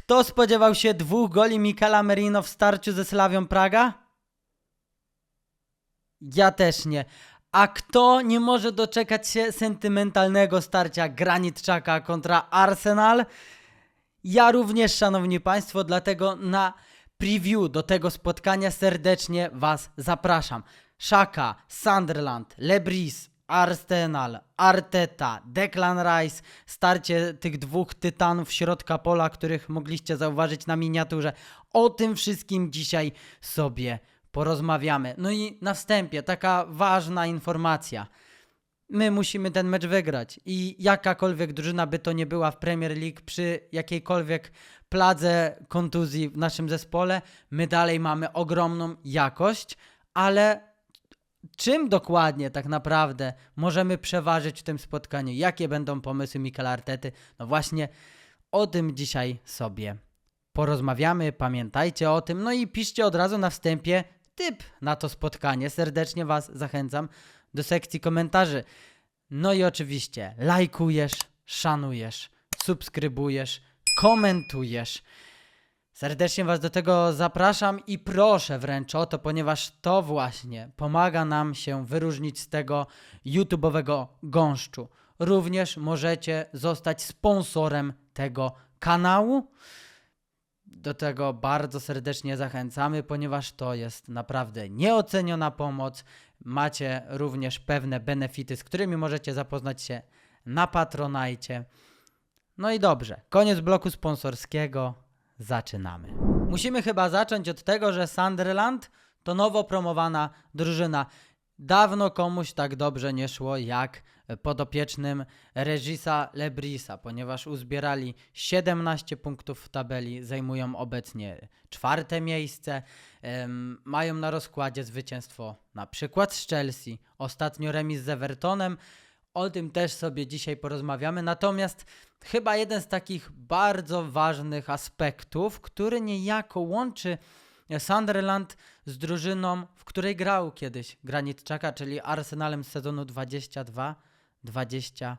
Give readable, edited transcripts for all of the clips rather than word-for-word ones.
Kto spodziewał się 2 goli Michaela Merino w starciu ze Slawią Praga? Ja też nie. A kto nie może doczekać się sentymentalnego starcia Granit Xhaka kontra Arsenal? Ja również, szanowni państwo, dlatego na preview do tego spotkania serdecznie was zapraszam. Xhaka, Sunderland, Lebris, Arsenal, Arteta, Declan Rice, starcie tych 2 tytanów środka pola, których mogliście zauważyć na miniaturze. O tym wszystkim dzisiaj sobie porozmawiamy. No i na wstępie taka ważna informacja. My musimy ten mecz wygrać i jakakolwiek drużyna by to nie była w Premier League, przy jakiejkolwiek pladze kontuzji w naszym zespole, my dalej mamy ogromną jakość, ale czym dokładnie tak naprawdę możemy przeważyć w tym spotkaniu? Jakie będą pomysły Mikel Artety? No właśnie o tym dzisiaj sobie porozmawiamy, pamiętajcie o tym, no i piszcie od razu na wstępie typ na to spotkanie. Serdecznie was zachęcam do sekcji komentarzy. No i oczywiście lajkujesz, szanujesz, subskrybujesz, komentujesz. Serdecznie was do tego zapraszam i proszę wręcz o to, ponieważ to właśnie pomaga nam się wyróżnić z tego YouTube'owego gąszczu. Również możecie zostać sponsorem tego kanału. Do tego bardzo serdecznie zachęcamy, ponieważ to jest naprawdę nieoceniona pomoc. Macie również pewne benefity, z którymi możecie zapoznać się na Patronite. No i dobrze, koniec bloku sponsorskiego, zaczynamy. Musimy chyba zacząć od tego, że Sunderland to nowo promowana drużyna. Dawno komuś tak dobrze nie szło jak podopiecznym Regisa Lebrisa, ponieważ uzbierali 17 punktów w tabeli, zajmują obecnie 4. miejsce, mają na rozkładzie zwycięstwo na przykład z Chelsea, ostatnio remis z Evertonem, o tym też sobie dzisiaj porozmawiamy, natomiast chyba jeden z takich bardzo ważnych aspektów, który niejako łączy Sunderland z drużyną, w której grał kiedyś Granit Xhaka, czyli Arsenalem z sezonu 22-23.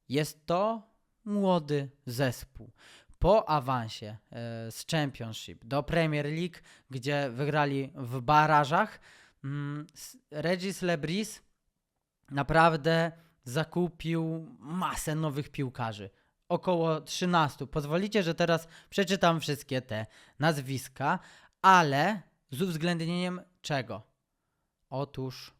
Jest to młody zespół. Po awansie z Championship do Premier League, gdzie wygrali w barażach, Regis Lebris naprawdę zakupił masę nowych piłkarzy. Około 13. Pozwolicie, że teraz przeczytam wszystkie te nazwiska, ale z uwzględnieniem czego? Otóż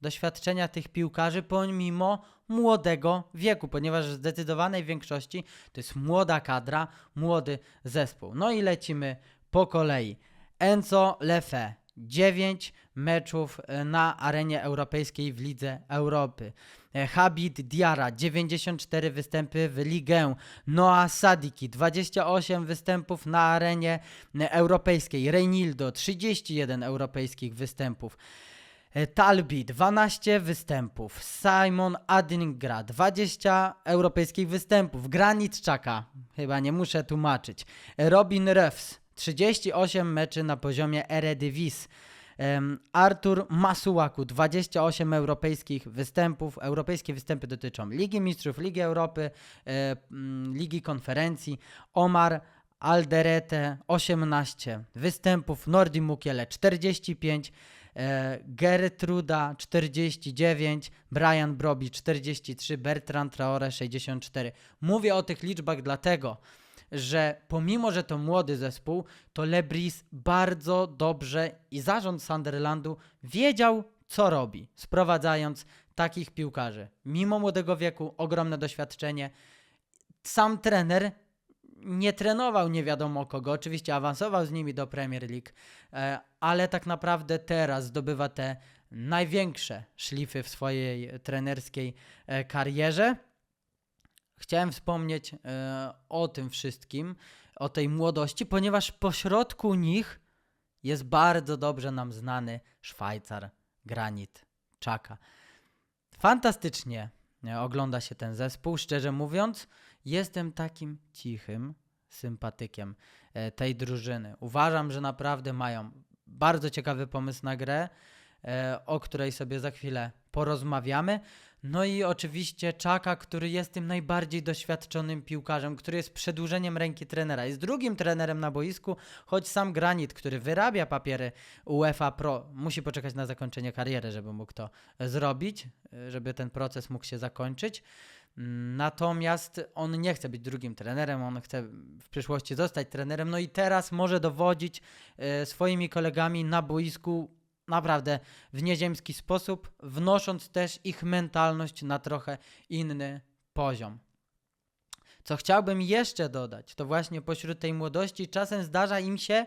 doświadczenia tych piłkarzy pomimo młodego wieku, ponieważ w zdecydowanej większości to jest młoda kadra, młody zespół. No i lecimy po kolei. Enzo Lefebvre, 9 meczów na arenie europejskiej w Lidze Europy. Habib Diarra, 94 występy w Ligę. Noah Sadiki, 28 występów na arenie europejskiej. Reinildo, 31 europejskich występów. Talbi, 12 występów. Simon Adingra, 20 europejskich występów. Granit Xhaka, chyba nie muszę tłumaczyć. Robin Ruffs, 38 meczy na poziomie Eredivisie. Artur Masuaku, 28 europejskich występów. Europejskie występy dotyczą Ligi Mistrzów, Ligi Europy, Ligi Konferencji. Omar Alderete, 18 występów. Nordi Mukiele, 45. Gertruda, 49. Brian Brobbey, 43. Bertrand Traore, 64. Mówię o tych liczbach dlatego, że pomimo, że to młody zespół, to Lebris bardzo dobrze i zarząd Sunderlandu wiedział, co robi, sprowadzając takich piłkarzy. Mimo młodego wieku, ogromne doświadczenie. Sam trener nie trenował nie wiadomo kogo, oczywiście awansował z nimi do Premier League, ale tak naprawdę teraz zdobywa te największe szlify w swojej trenerskiej karierze. Chciałem wspomnieć o tym wszystkim, o tej młodości, ponieważ pośrodku nich jest bardzo dobrze nam znany Szwajcar Granit Xhaka. Fantastycznie ogląda się ten zespół, szczerze mówiąc. Jestem takim cichym sympatykiem tej drużyny. Uważam, że naprawdę mają bardzo ciekawy pomysł na grę, o której sobie za chwilę porozmawiamy. No i oczywiście Czaka, który jest tym najbardziej doświadczonym piłkarzem, który jest przedłużeniem ręki trenera. Jest drugim trenerem na boisku, choć sam Granit, który wyrabia papiery UEFA Pro, musi poczekać na zakończenie kariery, żeby mógł to zrobić, żeby ten proces mógł się zakończyć. Natomiast on nie chce być drugim trenerem, on chce w przyszłości zostać trenerem, no i teraz może dowodzić swoimi kolegami na boisku naprawdę w nieziemski sposób, wnosząc też ich mentalność na trochę inny poziom. Co chciałbym jeszcze dodać, to właśnie pośród tej młodości czasem zdarza im się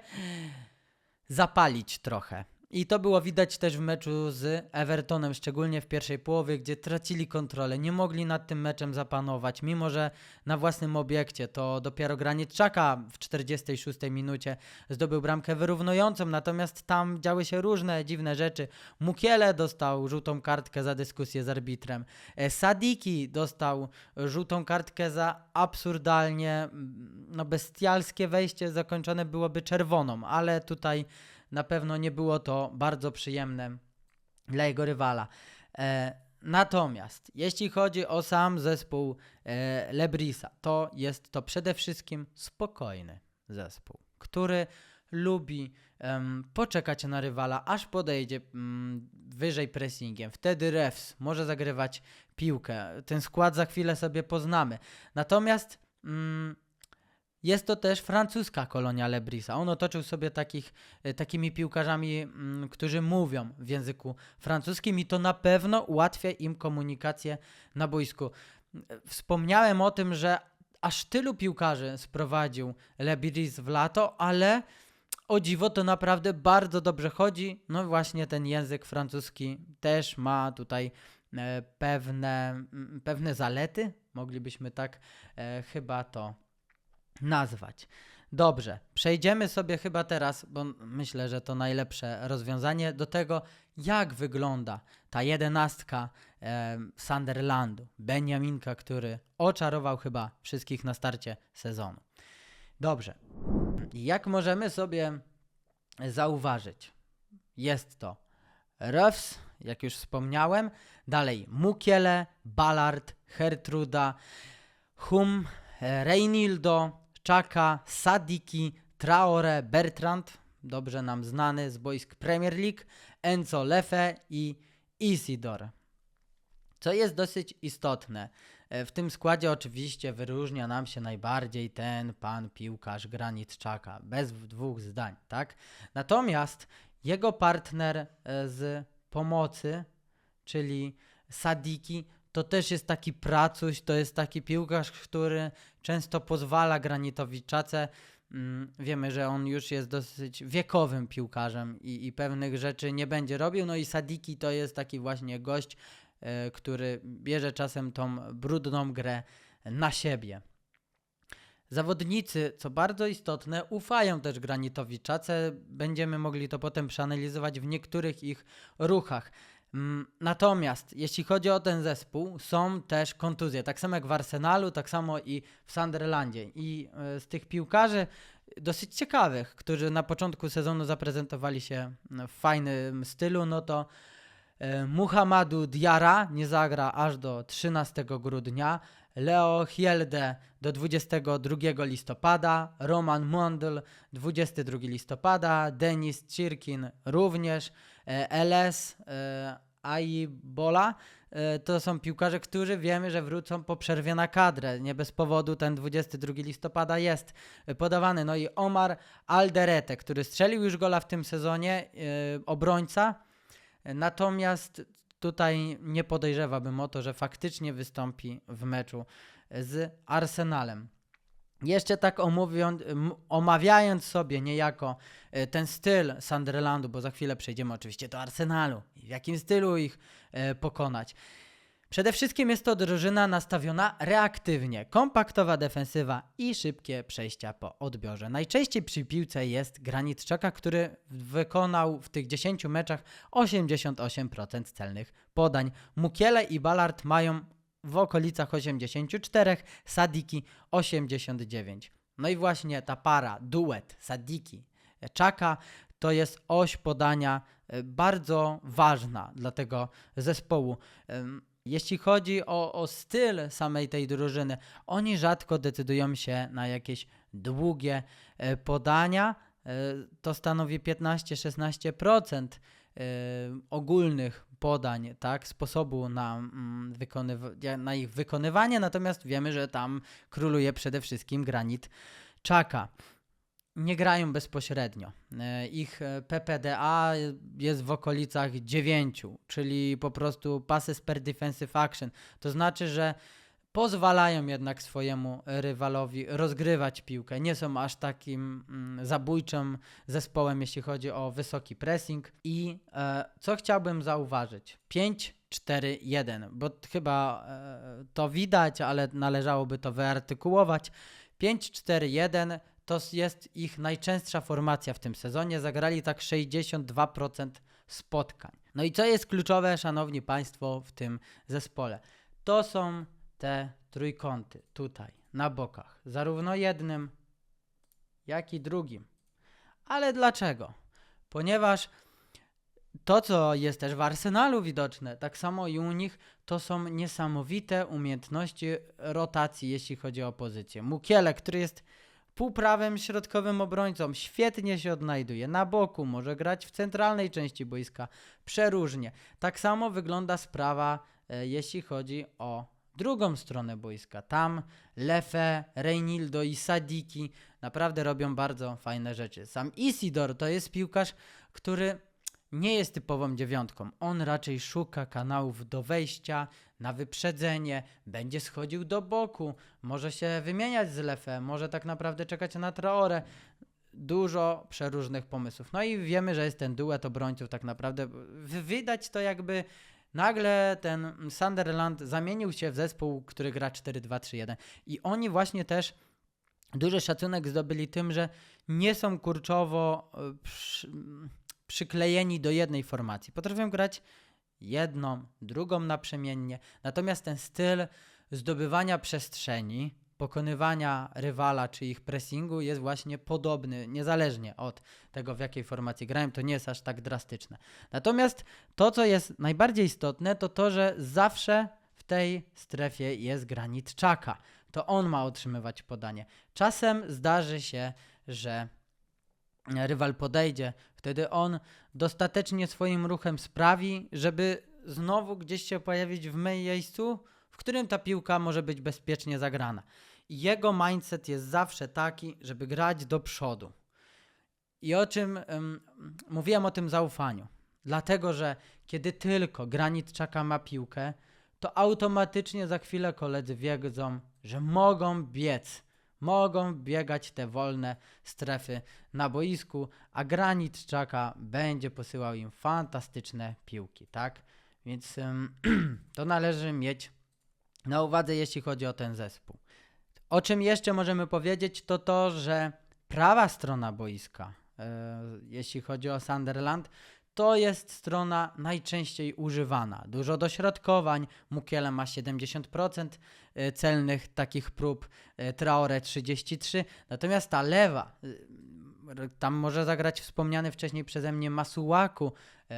zapalić trochę. I to było widać też w meczu z Evertonem, szczególnie w pierwszej połowie, gdzie tracili kontrolę, nie mogli nad tym meczem zapanować, mimo że na własnym obiekcie to dopiero Granit Xhaka w 46 minucie zdobył bramkę wyrównującą, natomiast tam działy się różne dziwne rzeczy. Mukiele dostał żółtą kartkę za dyskusję z arbitrem, Sadiki dostał żółtą kartkę za absurdalnie bestialskie wejście, zakończone byłoby czerwoną, ale tutaj na pewno nie było to bardzo przyjemne dla jego rywala. Natomiast jeśli chodzi o sam zespół Lebrisa, to jest to przede wszystkim spokojny zespół, który lubi poczekać na rywala, aż podejdzie wyżej pressingiem. Wtedy Refs może zagrywać piłkę. Ten skład za chwilę sobie poznamy. Natomiast jest to też francuska kolonia Lebrisa. On otoczył sobie takimi piłkarzami, którzy mówią w języku francuskim i to na pewno ułatwia im komunikację na boisku. Wspomniałem o tym, że aż tylu piłkarzy sprowadził Lebris w lato, ale o dziwo to naprawdę bardzo dobrze chodzi. No właśnie ten język francuski też ma tutaj pewne zalety, moglibyśmy tak chyba to nazwać. Dobrze, przejdziemy sobie chyba teraz, bo myślę, że to najlepsze rozwiązanie, do tego, jak wygląda ta jedenastka Sunderlandu. Beniaminka, który oczarował chyba wszystkich na starcie sezonu. Dobrze, jak możemy sobie zauważyć, jest to Refs, jak już wspomniałem, dalej Mukiele, Ballard, Gertruda, Reinildo, Xhaka, Sadiki, Traore, Bertrand, dobrze nam znany z boisk Premier League, Enzo Lefe i Isidore. Co jest dosyć istotne, w tym składzie oczywiście wyróżnia nam się najbardziej ten pan piłkarz Granit Xhaka, bez dwóch zdań, tak? Natomiast jego partner z pomocy, czyli Sadiki, to też jest taki pracuś, to jest taki piłkarz, który często pozwala Granitowi Xhace. Wiemy, że on już jest dosyć wiekowym piłkarzem i pewnych rzeczy nie będzie robił. No i Sadiki to jest taki właśnie gość, który bierze czasem tą brudną grę na siebie. Zawodnicy, co bardzo istotne, ufają też Granitowi Xhace. Będziemy mogli to potem przeanalizować w niektórych ich ruchach. Natomiast jeśli chodzi o ten zespół, są też kontuzje, tak samo jak w Arsenalu, tak samo i w Sunderlandzie. I z tych piłkarzy dosyć ciekawych, którzy na początku sezonu zaprezentowali się w fajnym stylu, no to Muhammadu Diarra nie zagra aż do 13 grudnia, Leo Hjelde do 22 listopada, Roman Mondl 22 listopada, Denis Cirkin również, LS Aibola. To są piłkarze, którzy wiemy, że wrócą po przerwie na kadrę. Nie bez powodu ten 22 listopada jest podawany. No i Omar Alderete, który strzelił już gola w tym sezonie, obrońca. Natomiast tutaj nie podejrzewałbym o to, że faktycznie wystąpi w meczu z Arsenalem. Jeszcze tak omawiając sobie niejako ten styl Sunderlandu, bo za chwilę przejdziemy oczywiście do Arsenalu i w jakim stylu ich pokonać. Przede wszystkim jest to drużyna nastawiona reaktywnie, kompaktowa defensywa i szybkie przejścia po odbiorze. Najczęściej przy piłce jest Granit Xhaka, który wykonał w tych 10 meczach 88% celnych podań. Mukiele i Ballard mają w okolicach 84, Sadiki 89. No i właśnie ta para, duet Sadiki, Xhaka to jest oś podania bardzo ważna dla tego zespołu. Jeśli chodzi o styl samej tej drużyny, oni rzadko decydują się na jakieś długie podania. To stanowi 15-16% ogólnych podań, tak, sposobu na ich wykonywanie, natomiast wiemy, że tam króluje przede wszystkim Granit Xhaka. Nie grają bezpośrednio. Ich PPDA jest w okolicach 9, czyli po prostu passes per defensive action. To znaczy, że pozwalają jednak swojemu rywalowi rozgrywać piłkę. Nie są aż takim zabójczym zespołem, jeśli chodzi o wysoki pressing. I co chciałbym zauważyć? 5-4-1, bo chyba to widać, ale należałoby to wyartykułować. 5-4-1 to jest ich najczęstsza formacja w tym sezonie. Zagrali tak 62% spotkań. No i co jest kluczowe, szanowni państwo, w tym zespole? To są te trójkąty tutaj, na bokach. Zarówno jednym, jak i drugim. Ale dlaczego? Ponieważ to, co jest też w Arsenalu widoczne, tak samo i u nich, to są niesamowite umiejętności rotacji, jeśli chodzi o pozycję. Mukiele, który jest półprawym środkowym obrońcą, świetnie się odnajduje na boku, może grać w centralnej części boiska, przeróżnie. Tak samo wygląda sprawa, jeśli chodzi o drugą stronę boiska. Tam Lefe, Reinildo i Sadiki naprawdę robią bardzo fajne rzeczy. Sam Isidor to jest piłkarz, który nie jest typową dziewiątką. On raczej szuka kanałów do wejścia, na wyprzedzenie, będzie schodził do boku, może się wymieniać z Lefe, może tak naprawdę czekać na Traoré. Dużo przeróżnych pomysłów. No i wiemy, że jest ten duet obrońców tak naprawdę. Widać to, jakby nagle ten Sunderland zamienił się w zespół, który gra 4-2-3-1. I oni właśnie też duży szacunek zdobyli tym, że nie są kurczowo przyklejeni do jednej formacji. Potrafią grać jedną, drugą naprzemiennie. Natomiast ten styl zdobywania przestrzeni, pokonywania rywala czy ich pressingu jest właśnie podobny, niezależnie od tego, w jakiej formacji grają, to nie jest aż tak drastyczne. Natomiast to, co jest najbardziej istotne, to to, że zawsze w tej strefie jest Granit Xhaka. To on ma otrzymywać podanie. Czasem zdarzy się, że rywal podejdzie, wtedy on dostatecznie swoim ruchem sprawi, żeby znowu gdzieś się pojawić w miejscu, w którym ta piłka może być bezpiecznie zagrana. I jego mindset jest zawsze taki, żeby grać do przodu. I o czym mówiłem o tym zaufaniu. Dlatego, że kiedy tylko Granit Xhaka ma piłkę, to automatycznie za chwilę koledzy wiedzą, że mogą biec. Mogą biegać te wolne strefy na boisku, a Granit Xhaka będzie posyłał im fantastyczne piłki, tak? Więc to należy mieć na uwadze, jeśli chodzi o ten zespół. O czym jeszcze możemy powiedzieć, to to, że prawa strona boiska, jeśli chodzi o Sunderland, to jest strona najczęściej używana. Dużo dośrodkowań, Mukiele ma 70% celnych takich prób, Traoré 33%, natomiast ta lewa, tam może zagrać wspomniany wcześniej przeze mnie Masuaku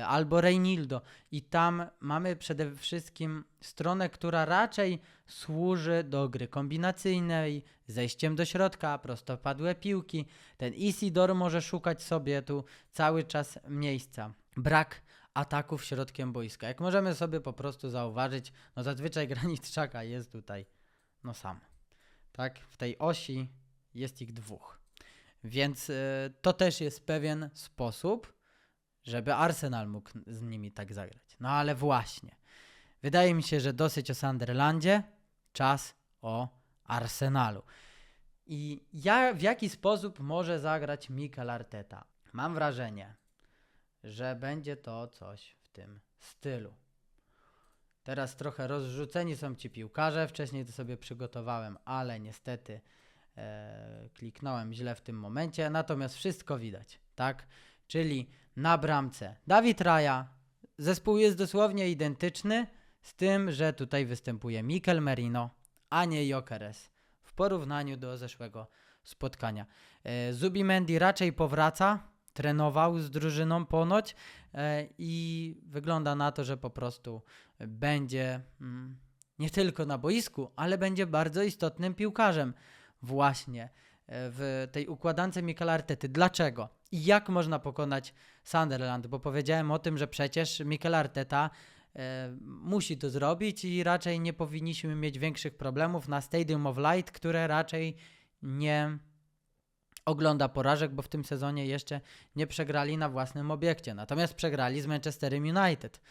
albo Reinildo i tam mamy przede wszystkim stronę, która raczej służy do gry kombinacyjnej, zejściem do środka, prostopadłe piłki. Ten Isidor może szukać sobie tu cały czas miejsca. Brak ataków środkiem boiska. Jak możemy sobie po prostu zauważyć, no zazwyczaj Granit Xhaka jest tutaj sam. Tak? W tej osi jest ich dwóch. Więc to też jest pewien sposób, żeby Arsenal mógł z nimi tak zagrać. No ale właśnie. Wydaje mi się, że dosyć o Sunderlandzie, czas o Arsenalu. I w jaki sposób może zagrać Mikel Arteta? Mam wrażenie, że będzie to coś w tym stylu. Teraz trochę rozrzuceni są ci piłkarze, wcześniej to sobie przygotowałem, ale niestety kliknąłem źle w tym momencie, natomiast wszystko widać, tak? Czyli na bramce David Raya, zespół jest dosłownie identyczny, z tym, że tutaj występuje Mikel Merino, a nie Gyökeres w porównaniu do zeszłego spotkania. Zubimendi raczej powraca, trenował z drużyną ponoć i wygląda na to, że po prostu będzie nie tylko na boisku, ale będzie bardzo istotnym piłkarzem właśnie w tej układance Mikela Artety. Dlaczego? I jak można pokonać Sunderland? Bo powiedziałem o tym, że przecież Mikel Arteta musi to zrobić i raczej nie powinniśmy mieć większych problemów na Stadium of Light, które raczej nie ogląda porażek, bo w tym sezonie jeszcze nie przegrali na własnym obiekcie. Natomiast przegrali z Manchesterem United.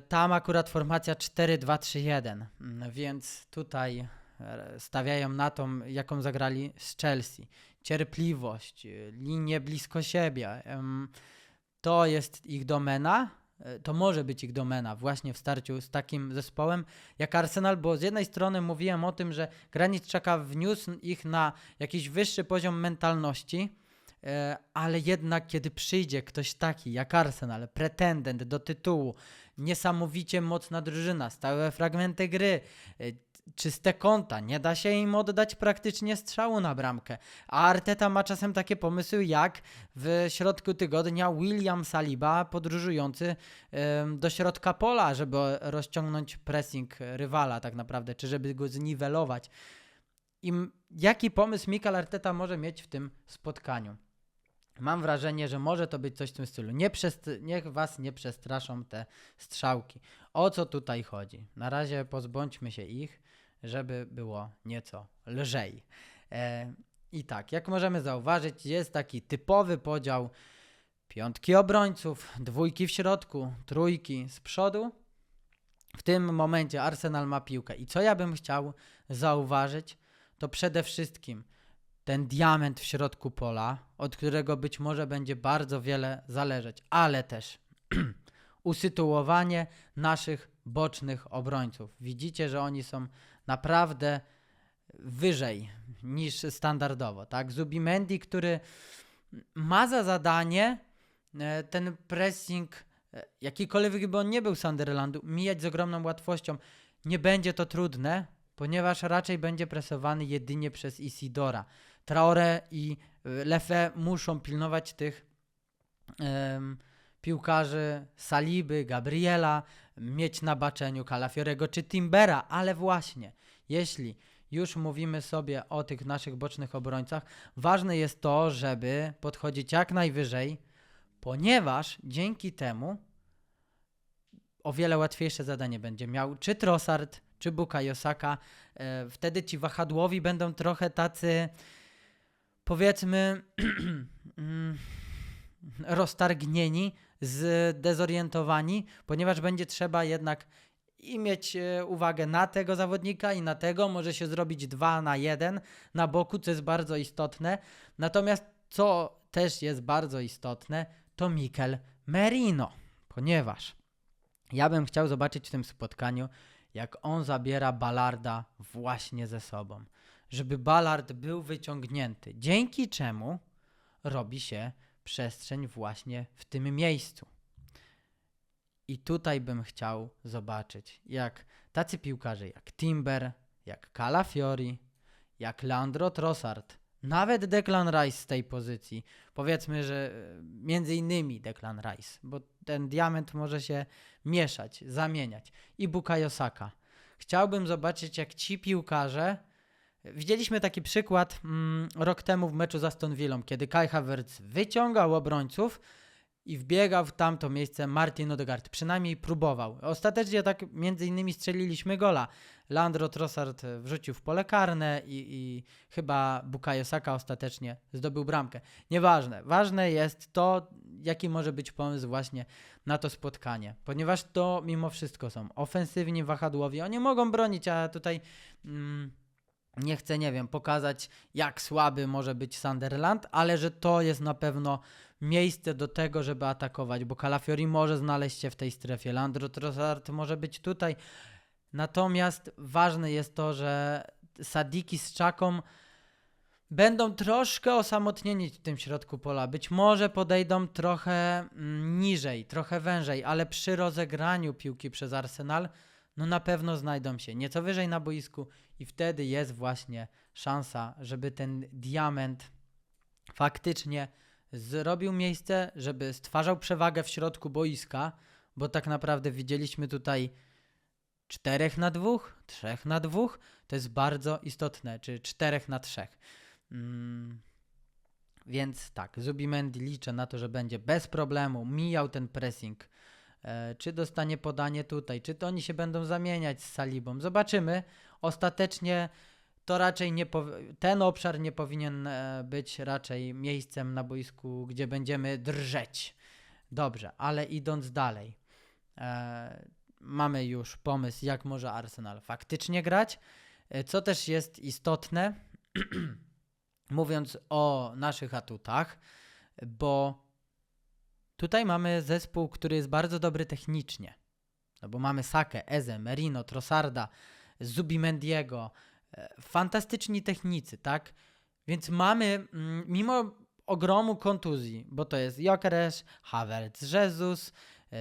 Tam akurat formacja 4-2-3-1, więc tutaj stawiają na tą, jaką zagrali z Chelsea. Cierpliwość, linie blisko siebie. To jest ich domena. To może być ich domena właśnie w starciu z takim zespołem jak Arsenal, bo z jednej strony mówiłem o tym, że Granit Xhaka wniósł ich na jakiś wyższy poziom mentalności, ale jednak kiedy przyjdzie ktoś taki jak Arsenal, pretendent do tytułu, niesamowicie mocna drużyna, stałe fragmenty gry, czyste kąta, nie da się im oddać praktycznie strzału na bramkę. A Arteta ma czasem takie pomysły jak w środku tygodnia William Saliba podróżujący do środka pola, żeby rozciągnąć pressing rywala tak naprawdę, czy żeby go zniwelować. I jaki pomysł Mikel Arteta może mieć w tym spotkaniu? Mam wrażenie, że może to być coś w tym stylu. Niech was nie przestraszą te strzałki. O co tutaj chodzi? Na razie pozbądźmy się ich, żeby było nieco lżej. I tak, jak możemy zauważyć, jest taki typowy podział piątki obrońców, dwójki w środku, trójki z przodu. W tym momencie Arsenal ma piłkę. I co ja bym chciał zauważyć, to przede wszystkim ten diament w środku pola, od którego być może będzie bardzo wiele zależeć, ale też usytuowanie naszych bocznych obrońców. Widzicie, że oni są naprawdę wyżej niż standardowo, tak? Zubimendi, który ma za zadanie ten pressing, jakikolwiek by on nie był Sunderlandu, mijać z ogromną łatwością. Nie będzie to trudne, ponieważ raczej będzie presowany jedynie przez Isidora. Traoré i Lefe muszą pilnować tych piłkarzy Saliby, Gabriela, mieć na baczeniu Calafiorego czy Timbera, ale właśnie, jeśli już mówimy sobie o tych naszych bocznych obrońcach, ważne jest to, żeby podchodzić jak najwyżej, ponieważ dzięki temu o wiele łatwiejsze zadanie będzie miał czy Trossard, czy Bukayo Saka. Wtedy ci wahadłowi będą trochę tacy, powiedzmy, roztargnieni, zdezorientowani, ponieważ będzie trzeba jednak i mieć uwagę na tego zawodnika i na tego. Może się zrobić 2-1 na boku, co jest bardzo istotne. Natomiast co też jest bardzo istotne, to Mikel Merino, ponieważ ja bym chciał zobaczyć w tym spotkaniu, jak on zabiera Ballarda właśnie ze sobą. Żeby Ballard był wyciągnięty, dzięki czemu robi się przestrzeń właśnie w tym miejscu. I tutaj bym chciał zobaczyć, jak tacy piłkarze jak Timber, jak Calafiori, jak Leandro Trossard, nawet Declan Rice z tej pozycji, powiedzmy, że między innymi Declan Rice, bo ten diament może się mieszać, zamieniać, i Bukayo Saka. Chciałbym zobaczyć, jak ci piłkarze. Widzieliśmy taki przykład rok temu w meczu z Aston Villą, kiedy Kai Havertz wyciągał obrońców i wbiegał w tamto miejsce Martin Odegaard. Przynajmniej próbował. Ostatecznie tak między innymi strzeliliśmy gola. Leandro Trossard wrzucił w pole karne i chyba Bukayo Saka ostatecznie zdobył bramkę. Nieważne. Ważne jest to, jaki może być pomysł właśnie na to spotkanie. Ponieważ to mimo wszystko są ofensywni wahadłowi. Oni mogą bronić, a tutaj nie chcę, pokazać, jak słaby może być Sunderland, ale że to jest na pewno miejsce do tego, żeby atakować, bo Calafiori może znaleźć się w tej strefie, Leandro Trossard może być tutaj. Natomiast ważne jest to, że Sadiki z Xhaką będą troszkę osamotnieni w tym środku pola. Być może podejdą trochę niżej, trochę wężej, ale przy rozegraniu piłki przez Arsenal na pewno znajdą się nieco wyżej na boisku i wtedy jest właśnie szansa, żeby ten diament faktycznie zrobił miejsce, żeby stwarzał przewagę w środku boiska, bo tak naprawdę widzieliśmy tutaj 4-2, 3-2, to jest bardzo istotne, czy 4-3. Więc tak, Zubimendi liczę na to, że będzie bez problemu mijał ten pressing. Czy dostanie podanie tutaj, czy to oni się będą zamieniać z Salibą. Zobaczymy. Ostatecznie to raczej ten obszar nie powinien być raczej miejscem na boisku, gdzie będziemy drżeć. Dobrze, ale idąc dalej. Mamy już pomysł, jak może Arsenal faktycznie grać. Co też jest istotne, mówiąc o naszych atutach, bo tutaj mamy zespół, który jest bardzo dobry technicznie. No bo mamy Sakę, Eze, Merino, Trossarda, Zubimendiego. Fantastyczni technicy, tak? Więc mamy, mimo ogromu kontuzji, bo to jest Gyökeres, Havertz, Jesus,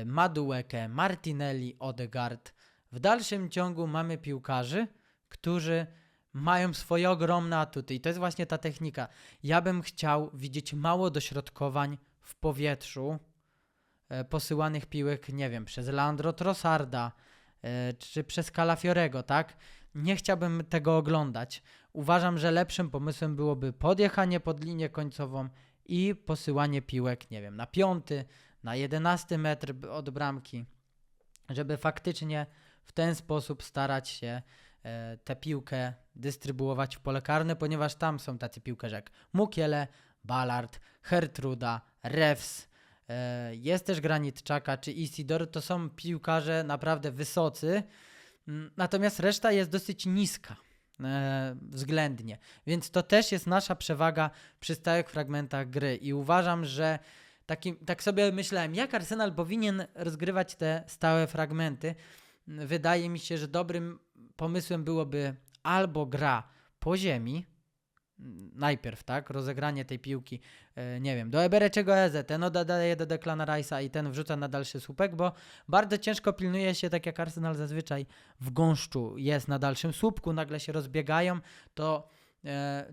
Madueke, Martinelli, Odegaard. W dalszym ciągu mamy piłkarzy, którzy mają swoje ogromne atuty i to jest właśnie ta technika. Ja bym chciał widzieć mało dośrodkowań w powietrzu, posyłanych piłek, nie wiem, przez Leandro Trossarda czy przez Calafiorego, tak? Nie chciałbym tego oglądać. Uważam, że lepszym pomysłem byłoby podjechanie pod linię końcową i posyłanie piłek, nie wiem, na 5, na 11 metr od bramki, żeby faktycznie w ten sposób starać się tę piłkę dystrybuować w pole karne, ponieważ tam są tacy piłkarze jak Mukiele, Ballard, Gertruda, Rews, jest też Granit Xhaka czy Isidore, to są piłkarze naprawdę wysocy, natomiast reszta jest dosyć niska względnie, więc to też jest nasza przewaga przy stałych fragmentach gry i uważam, że tak sobie myślałem, jak Arsenal powinien rozgrywać te stałe fragmenty. Wydaje mi się, że dobrym pomysłem byłoby albo gra po ziemi, najpierw, tak, rozegranie tej piłki, nie wiem, do Ebereciego Eze, ten oddaje do Declana Rice'a i ten wrzuca na dalszy słupek, bo bardzo ciężko pilnuje się, tak jak Arsenal zazwyczaj w gąszczu jest na dalszym słupku, nagle się rozbiegają,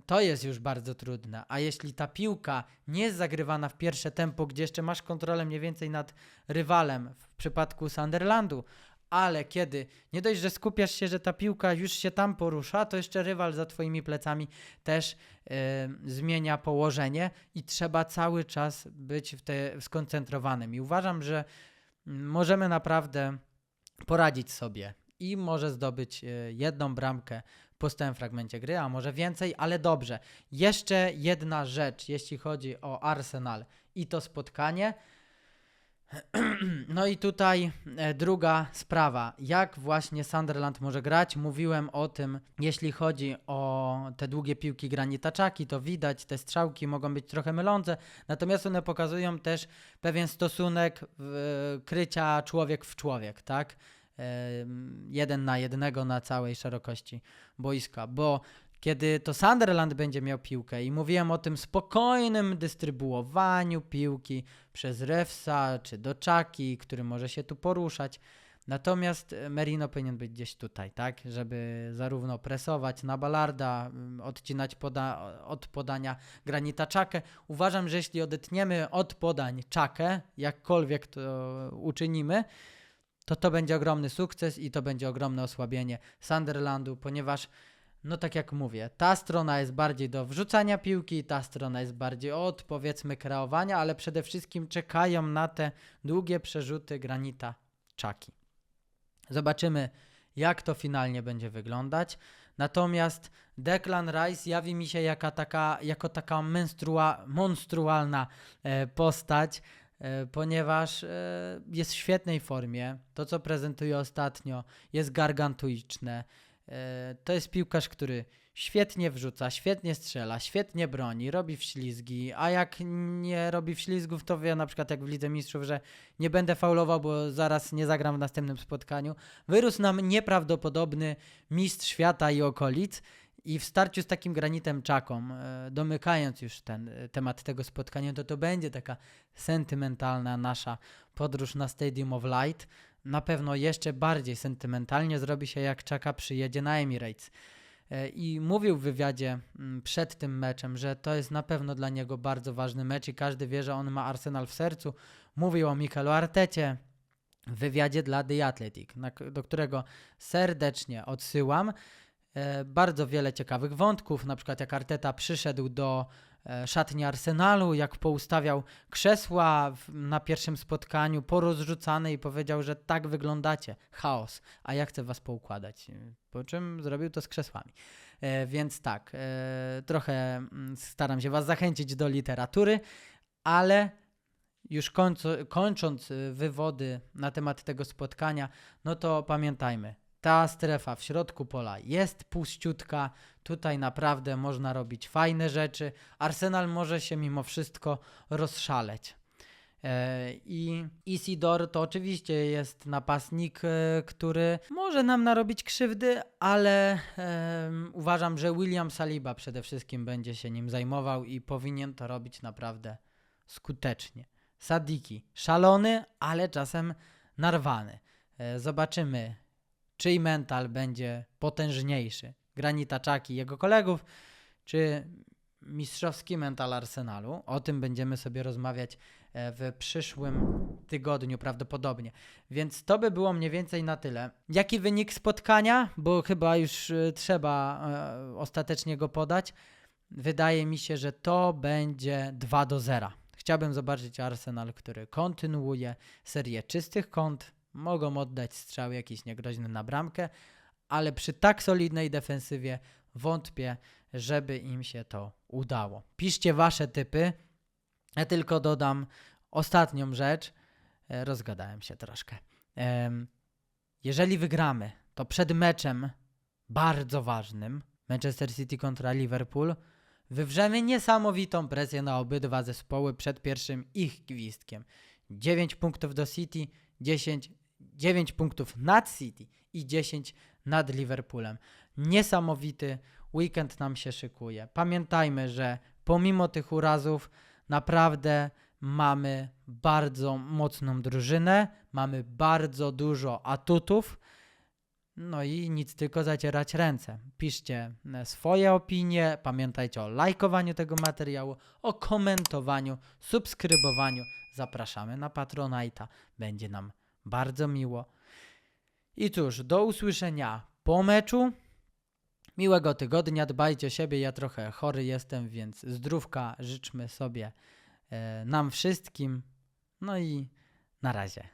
to jest już bardzo trudne, a jeśli ta piłka nie jest zagrywana w pierwsze tempo, gdzie jeszcze masz kontrolę mniej więcej nad rywalem, w przypadku Sunderlandu, ale kiedy nie dość, że skupiasz się, że ta piłka już się tam porusza, to jeszcze rywal za twoimi plecami też zmienia położenie i trzeba cały czas być skoncentrowanym. I uważam, że możemy naprawdę poradzić sobie i może zdobyć jedną bramkę po stałym fragmencie gry, a może więcej, ale dobrze. Jeszcze jedna rzecz, jeśli chodzi o Arsenal i to spotkanie. No i tutaj druga sprawa, jak właśnie Sunderland może grać. Mówiłem o tym, jeśli chodzi o te długie piłki Granita Xhaki, to widać, te strzałki mogą być trochę mylące, natomiast one pokazują też pewien stosunek krycia człowiek w człowiek, tak? 1 na 1 na całej szerokości boiska, bo kiedy to Sunderland będzie miał piłkę i mówiłem o tym spokojnym dystrybuowaniu piłki przez Rewsa czy do Xhaki, który może się tu poruszać, natomiast Merino powinien być gdzieś tutaj, tak, żeby zarówno presować na Ballarda, odcinać od podania Granita Xhakę. Uważam, że jeśli odetniemy od podań Xhakę, jakkolwiek to uczynimy, to będzie ogromny sukces i to będzie ogromne osłabienie Sunderlandu, ponieważ no tak jak mówię, ta strona jest bardziej do wrzucania piłki, ta strona jest bardziej od, powiedzmy, kreowania, ale przede wszystkim czekają na te długie przerzuty Granita Xhaki. Zobaczymy, jak to finalnie będzie wyglądać. Natomiast Declan Rice jawi mi się jako taka monstrualna postać, ponieważ jest w świetnej formie. To, co prezentuje ostatnio, jest gargantuiczne. To jest piłkarz, który świetnie wrzuca, świetnie strzela, świetnie broni, robi wślizgi, a jak nie robi wślizgów, to wie na przykład jak w Lidze Mistrzów, że nie będę faulował, bo zaraz nie zagram w następnym spotkaniu. Wyrósł nam nieprawdopodobny mistrz świata i okolic i w starciu z takim Granitem Xhaką, domykając już ten temat tego spotkania, to będzie taka sentymentalna nasza podróż na Stadium of Light. Na pewno jeszcze bardziej sentymentalnie zrobi się, jak Xhaka przyjedzie na Emirates. i mówił w wywiadzie przed tym meczem, że to jest na pewno dla niego bardzo ważny mecz i każdy wie, że on ma Arsenal w sercu. Mówił o Mikelu Artecie w wywiadzie dla The Athletic, do którego serdecznie odsyłam. Bardzo wiele ciekawych wątków, na przykład jak Arteta przyszedł do szatni Arsenalu, jak poustawiał krzesła na pierwszym spotkaniu porozrzucane i powiedział, że tak wyglądacie, chaos, a ja chcę was poukładać, po czym zrobił to z krzesłami. Więc tak, trochę staram się was zachęcić do literatury, ale już kończąc wywody na temat tego spotkania, no to pamiętajmy, ta strefa w środku pola jest puściutka, tutaj naprawdę można robić fajne rzeczy. Arsenal może się mimo wszystko rozszaleć. I Isidore to oczywiście jest napastnik, który może nam narobić krzywdy, ale uważam, że William Saliba przede wszystkim będzie się nim zajmował i powinien to robić naprawdę skutecznie. Sadiki szalony, ale czasem narwany. Zobaczymy, czyj mental będzie potężniejszy. Granita Xhaka i jego kolegów, czy mistrzowski mental Arsenalu. O tym będziemy sobie rozmawiać w przyszłym tygodniu prawdopodobnie. Więc to by było mniej więcej na tyle. Jaki wynik spotkania? Bo chyba już trzeba ostatecznie go podać. Wydaje mi się, że to będzie 2-0. Chciałbym zobaczyć Arsenal, który kontynuuje serię czystych kąt. Mogą oddać strzał jakiś niegroźny na bramkę, ale przy tak solidnej defensywie wątpię, żeby im się to udało. Piszcie wasze typy. Ja tylko dodam ostatnią rzecz. Rozgadałem się troszkę. Jeżeli wygramy, to przed meczem bardzo ważnym, Manchester City kontra Liverpool, wywrzemy niesamowitą presję na obydwa zespoły przed pierwszym ich gwizdkiem. 9 punktów do City, 9 punktów nad City i 10 nad Liverpoolem. Niesamowity weekend nam się szykuje. Pamiętajmy, że pomimo tych urazów naprawdę mamy bardzo mocną drużynę, mamy bardzo dużo atutów, no i nic, tylko zacierać ręce. Piszcie swoje opinie, pamiętajcie o lajkowaniu tego materiału, o komentowaniu, subskrybowaniu. Zapraszamy na Patronite'a, będzie nam bardzo miło. I cóż, do usłyszenia po meczu. Miłego tygodnia, dbajcie o siebie, ja trochę chory jestem, więc zdrówka życzmy sobie nam wszystkim. No i na razie.